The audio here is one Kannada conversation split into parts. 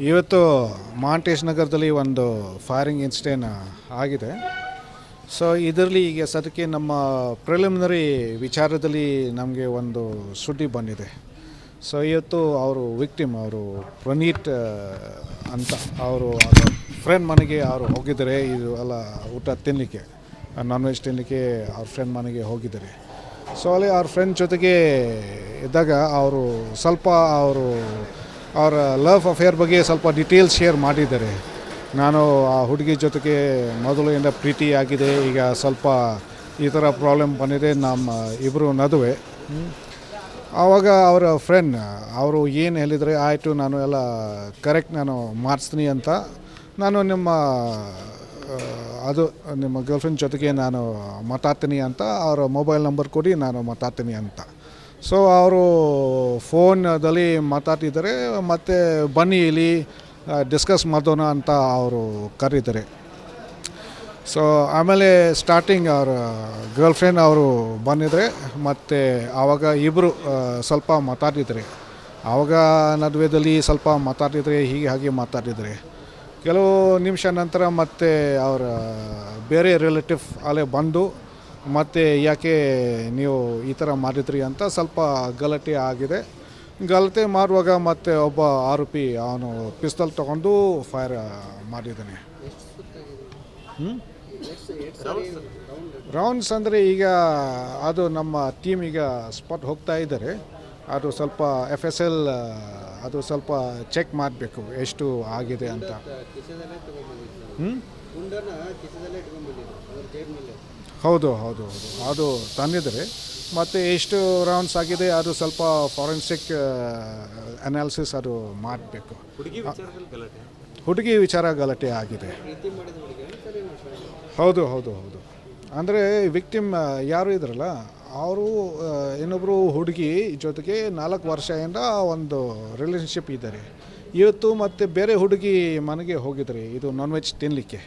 ಇವತ್ತು ಮಾಂಟೇಶ್ ನಗರದಲ್ಲಿ ಒಂದು ಫೈರಿಂಗ್ ಇನ್ಸಿಡೆಂಟ್ ಆಗಿದೆ. ಸೊ ಇದರಲ್ಲಿ ಈಗ ಸದ್ಯಕ್ಕೆ ನಮ್ಮ ಪ್ರಿಲಿಮಿನರಿ ವಿಚಾರದಲ್ಲಿ ನಮಗೆ ಒಂದು ಸುದ್ದಿ ಬಂದಿದೆ. ಸೊ ಇವತ್ತು ಅವರು ವಿಕ್ಟಿಮ್ ಅವರು ಪ್ರಣೀತ್ ಅಂತ ಅವರು ಫ್ರೆಂಡ್ ಮನೆಗೆ ಅವರು ಹೋಗಿದ್ದಾರೆ. ಇದು ಎಲ್ಲ ಊಟ ತಿನ್ನಲಿಕ್ಕೆ, ನಾನ್ ವೆಜ್ ತಿನ್ನಲಿಕ್ಕೆ ಅವ್ರ ಫ್ರೆಂಡ್ ಮನೆಗೆ ಹೋಗಿದ್ದಾರೆ. ಸೊ ಅಲ್ಲಿ ಅವ್ರ ಫ್ರೆಂಡ್ ಜೊತೆಗೆ ಇದ್ದಾಗ ಅವರು ಸ್ವಲ್ಪ ಅವರ ಲವ್ ಅಫೇರ್ ಬಗ್ಗೆ ಸ್ವಲ್ಪ ಡೀಟೇಲ್ಸ್ ಶೇರ್ ಮಾಡಿದ್ದಾರೆ. ನಾನು ಆ ಹುಡುಗಿ ಜೊತೆಗೆ ಮೊದಲಿಂದ ಪ್ರೀತಿ ಆಗಿದೆ, ಈಗ ಸ್ವಲ್ಪ ಈ ಥರ ಪ್ರಾಬ್ಲಮ್ ಬಂದಿದೆ ನಮ್ಮ ಇಬ್ಬರು ನಡುವೆ. ಆವಾಗ ಅವರ ಫ್ರೆಂಡ್ ಅವರು ಏನು ಹೇಳಿದರೆ, ಆಯಿತು ನಾನು ಎಲ್ಲ ಕರೆಕ್ಟ್ ನಾನು ಮಾಡಿಸ್ತೀನಿ ಅಂತ, ನಾನು ನಿಮ್ಮ ಗರ್ಲ್ಫ್ರೆಂಡ್ ಜೊತೆಗೆ ನಾನು ಮಾತಾಡ್ತೀನಿ ಅಂತ ಅವರ ಮೊಬೈಲ್ ನಂಬರ್ ಕೊಡಿ, ನಾನು ಮಾತಾಡ್ತೀನಿ ಅಂತ. ಸೊ ಅವರು ಫೋನ್ದಲ್ಲಿ ಮಾತಾಡ್ತಿದ್ದಾರೆ. ಮತ್ತು ಬನ್ನಿ ಇಲ್ಲಿ ಡಿಸ್ಕಸ್ ಮಾಡೋಣ ಅಂತ ಅವರು ಕರೀತಾರೆ. ಸೊ ಆಮೇಲೆ ಸ್ಟಾರ್ಟಿಂಗ್ ಅವರ ಗರ್ಲ್ಫ್ರೆಂಡ್ ಅವರು ಬಂದಿದ್ದಾರೆ. ಮತ್ತು ಆವಾಗ ಇಬ್ಬರು ಸ್ವಲ್ಪ ಮಾತಾಡ್ತಿದ್ದಾರೆ. ಆವಾಗ ನಡುವೆದಲ್ಲಿ ಸ್ವಲ್ಪ ಮಾತಾಡ್ತಿದ್ರೆ, ಹಾಗೆ ಮಾತಾಡ್ತಿದ್ದಾರೆ. ಕೆಲವು ನಿಮಿಷ ನಂತರ ಮತ್ತೆ ಅವರ ಬೇರೆ ರಿಲೇಟಿವ್ ಅಲ್ಲೇ ಬಂದು ಮತ್ತು ಯಾಕೆ ನೀವು ಈ ಥರ ಮಾಡಿದ್ರಿ ಅಂತ ಸ್ವಲ್ಪ ಗಲಾಟೆ ಆಗಿದೆ. ಗಲಾಟೆ ಮಾಡುವಾಗ ಮತ್ತೆ ಒಬ್ಬ ಆರೋಪಿ ಅವನು ಪಿಸ್ತಲ್ ತೊಗೊಂಡು ಫೈರ್ ಮಾಡಿದ್ದಾನೆ. ರೌಂಡ್ಸ್ ಅಂದರೆ ಈಗ ಅದು ನಮ್ಮ ಟೀಮ್ ಈಗ ಸ್ಪಾಟ್ ಹೋಗ್ತಾ ಇದ್ದಾರೆ. ಅದು ಸ್ವಲ್ಪ FSL ಅದು ಸ್ವಲ್ಪ ಚೆಕ್ ಮಾಡಬೇಕು ಎಷ್ಟು ಆಗಿದೆ ಅಂತ. ಹೌದು ಅದು ತಂದಿದ್ದಾರೆ. ಮತ್ತು ಎಷ್ಟು ರೌಂಡ್ಸ್ ಆಗಿದೆ ಅದು ಸ್ವಲ್ಪ ಫಾರೆನ್ಸಿಕ್ ಅನಾಲಿಸಿಸ್ ಅದು ಮಾಡಬೇಕು. ಹುಡುಗಿ ವಿಚಾರ ಗಲಾಟೆ ಆಗಿದೆ. ಹೌದು ಅಂದರೆ ವಿಕ್ಟಿಮ್ ಯಾರು ಇದ್ರಲ್ಲ ಅವರು ಇನ್ನೊಬ್ಬರು ಹುಡುಗಿ ಜೊತೆಗೆ 4 ವರ್ಷದಿಂದ ಒಂದು ರಿಲೇಷನ್ಶಿಪ್ ಇದ್ದಾರೆ. ಇವತ್ತು ಮತ್ತು ಬೇರೆ ಹುಡುಗಿ ಮನೆಗೆ ಹೋಗಿದ್ದಾರೆ ಇದು ನಾನ್ ವೆಜ್ ತಿನ್ನಲಿಕ್ಕೆ.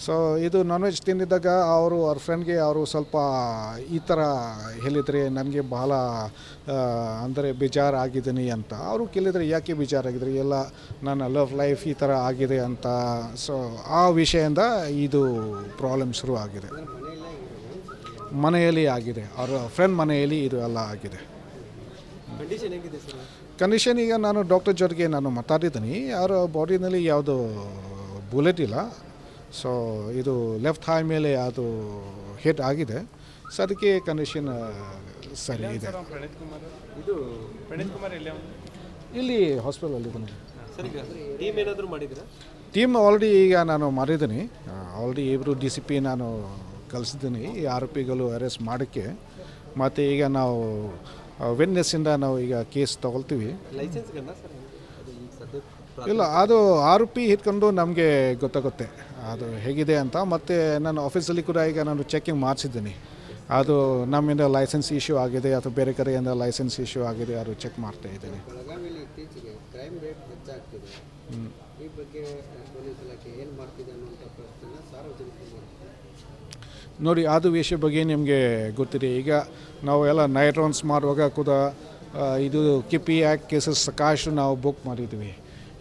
ಸೊ ಇದು ನಾನ್ ವೆಜ್ ತಿಂದಿದ್ದಾಗ ಅವ್ರ ಫ್ರೆಂಡ್ಗೆ ಅವರು ಸ್ವಲ್ಪ ಈ ಥರ ಹೇಳಿದರೆ, ನನಗೆ ಬಹಳ ಅಂದರೆ ಬೇಜಾರಾಗಿದ್ದೀನಿ ಅಂತ. ಅವರು ಕೇಳಿದರೆ ಯಾಕೆ ಬೇಜಾರಾಗಿದ್ದಾರೆ, ಎಲ್ಲ ನನ್ನ ಲವ್ ಲೈಫ್ ಈ ಥರ ಆಗಿದೆ ಅಂತ. ಸೊ ಆ ವಿಷಯದಿಂದ ಇದು ಪ್ರಾಬ್ಲಮ್ ಶುರು ಆಗಿದೆ. ಮನೆಯಲ್ಲಿ ಆಗಿದೆ, ಅವರ ಫ್ರೆಂಡ್ ಮನೆಯಲ್ಲಿ ಇದು ಎಲ್ಲ ಆಗಿದೆ. ಕಂಡೀಷನ್ ಈಗ ನಾನು ಡಾಕ್ಟರ್ ಜೊತೆಗೆ ನಾನು ಮಾತಾಡಿದ್ದೀನಿ. ಅವರ ಬಾಡಿನಲ್ಲಿ ಯಾವುದು ಬುಲೆಟ್ ಇಲ್ಲ. ಸೊ ಇದು ಲೆಫ್ಟ್ ಥೈ ಮೇಲೆ ಅದು ಹಿಟ್ ಆಗಿದೆ. ಸೊ ಅದಕ್ಕೆ ಕಂಡೀಷನ್ ಸರಿ ಇದೆ. ಇಲ್ಲಿ ಹಾಸ್ಪಿಟಲಲ್ಲಿ ಟೀಮ್ ಆಲ್ರೆಡಿ ಈಗ ನಾನು ಮಾಡಿದ್ದೀನಿ. ಆಲ್ರೆಡಿ ಇಬ್ಬರು DCP ನಾನು ಕಳಿಸಿದ್ದೀನಿ ಈ ಆರೋಪಿಗಳು ಅರೆಸ್ಟ್ ಮಾಡೋಕ್ಕೆ. ಮತ್ತು ಈಗ ನಾವು ವಿಟ್ನೆಸ್ಸಿಂದ ನಾವು ಈಗ ಕೇಸ್ ತೊಗೊಳ್ತೀವಿ. ಇಲ್ಲ, ಅದು ಆರೋಪಿ ಹಿಡ್ಕೊಂಡು ನಮಗೆ ಗೊತ್ತಾಗುತ್ತೆ ಅದು ಹೇಗಿದೆ ಅಂತ. ಮತ್ತು ನಾನು ಆಫೀಸಲ್ಲಿ ಕೂಡ ಈಗ ನಾನು ಚೆಕಿಂಗ್ ಮಾಡಿಸಿದ್ದೀನಿ. ಅದು ನಮ್ಮಿಂದ ಲೈಸೆನ್ಸ್ ಇಶ್ಯೂ ಆಗಿದೆ ಅಥವಾ ಬೇರೆ ಕಡೆಯಿಂದ ಲೈಸೆನ್ಸ್ ಇಶ್ಯೂ ಆಗಿದೆ, ಅದು ಚೆಕ್ ಮಾಡ್ತಾ ಇದ್ದೀನಿ. ನೋಡಿ, ಅದು ವಿಷಯ ಬಗ್ಗೆ ನಿಮಗೆ ಗೊತ್ತಿದೆ. ಈಗ ನಾವು ಎಲ್ಲ ನೈಟ್ ರೌಂಡ್ಸ್ ಮಾಡುವಾಗ ಕೂಡ ಇದು KP ಆ್ಯಕ್ಟ್ ಕೇಸಸ್ ಸಾಕಷ್ಟು ನಾವು ಬುಕ್ ಮಾಡಿದ್ವಿ.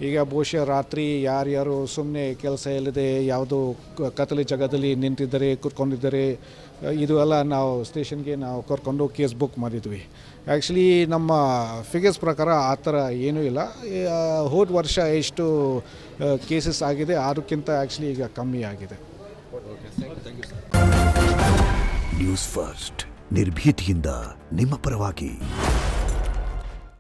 ಈಗ ಬಹುಶಃ ರಾತ್ರಿ ಯಾರ್ಯಾರು ಸುಮ್ಮನೆ ಕೆಲಸ ಇಲ್ಲದೆ ಯಾವುದೋ ಕತ್ತಲೆ ಜಾಗದಲ್ಲಿ ನಿಂತಿದ್ದಾರೆ, ಕೂತ್ಕೊಂಡಿದ್ದಾರೆ, ಇದು ಎಲ್ಲ ನಾವು ಸ್ಟೇಷನ್ಗೆ ನಾವು ಕರ್ಕೊಂಡು ಕೇಸ್ ಬುಕ್ ಮಾಡಿದ್ವಿ. ಆ್ಯಕ್ಚುಲಿ ನಮ್ಮ ಫಿಗರ್ಸ್ ಪ್ರಕಾರ ಆ ಥರ ಏನೂ ಇಲ್ಲ. ಹೋದ ವರ್ಷ ಎಷ್ಟು ಕೇಸಸ್ ಆಗಿದೆ ಅದಕ್ಕಿಂತ ಆ್ಯಕ್ಚುಲಿ ಈಗ ಕಮ್ಮಿ ಆಗಿದೆ. ನ್ಯೂಸ್ ಫಸ್ಟ್ ನಿರ್ಭೀತಿಯಿಂದ ನಿಮ್ಮ ಪರವಾಗಿ.